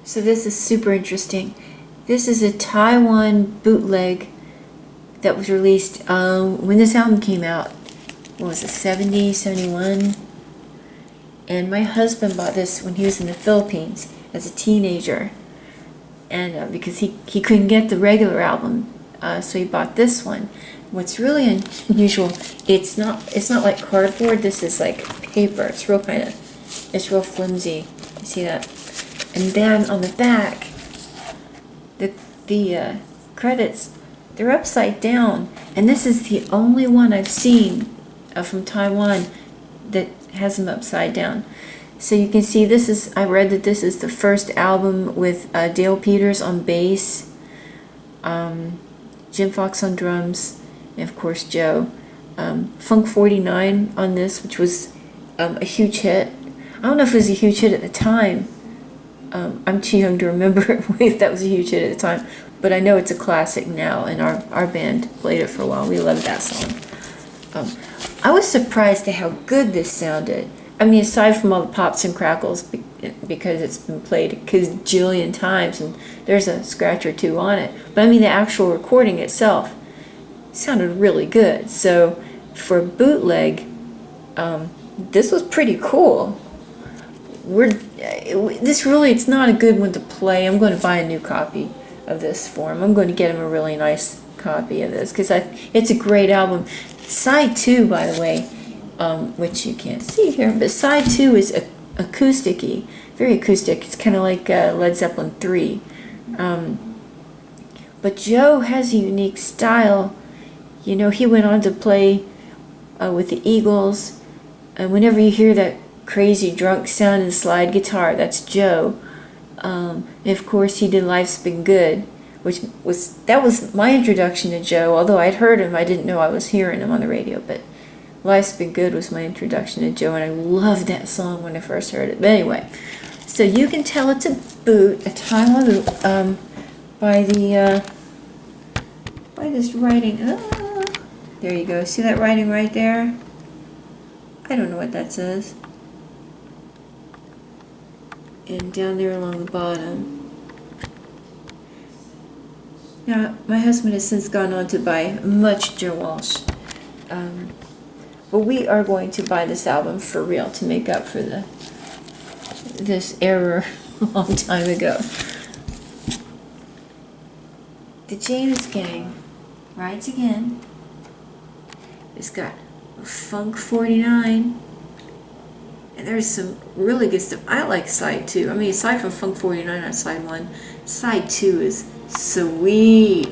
So this is super interesting. This is a Taiwan bootleg that was released when this album came out. What was it, 70, 71? And my husband bought this when he was in the Philippines as a teenager. And because he couldn't get the regular album, so he bought this one. What's really unusual, it's not like cardboard. This is like paper. It's real real flimsy. You see that? And then on the back, the credits, they're upside down. And this is the only one I've seen from Taiwan that has them upside down. So you can see this is, I read that this is the first album with Dale Peters on bass, Jim Fox on drums, and of course Joe. Funk 49 on this, which was a huge hit. I don't know if it was a huge hit at the time. I'm too young to remember if that was a huge hit at the time, but I know it's a classic now, and our band played it for a while. We loved that song. I was surprised at how good this sounded. I mean, aside from all the pops and crackles, because it's been played a gazillion times, and there's a scratch or two on it. But I mean, the actual recording itself sounded really good. So for bootleg, this was pretty cool. It's not a good one to play. I'm going to buy a new copy of this for him. I'm going to get him a really nice copy of this because it's a great album. Side 2, by the way, which you can't see here, but side 2 is acoustic-y, very acoustic. It's kind of like Led Zeppelin 3. But Joe has a unique style. You know, he went on to play with the Eagles, and whenever you hear that crazy drunk sound and slide guitar, that's Joe. And of course he did Life's Been Good, which was my introduction to Joe. Although I'd heard him, I didn't know I was hearing him on the radio, but Life's Been Good was my introduction to Joe, and I loved that song when I first heard it. But anyway, so you can tell it's a boot, a Taiwan boot, by this writing. There you go. See that writing right there? I don't know what that says. And down there along the bottom. Now, my husband has since gone on to buy much Joe Walsh. But we are going to buy this album for real to make up for this error a long time ago. The James Gang rides again. It's got Funk 49. And there's some really good stuff. I like side 2. I mean, aside from Funk 49 on side 1, side 2 is sweet.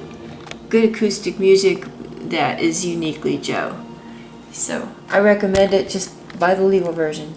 Good acoustic music that is uniquely Joe. So I recommend it. Just buy the legal version.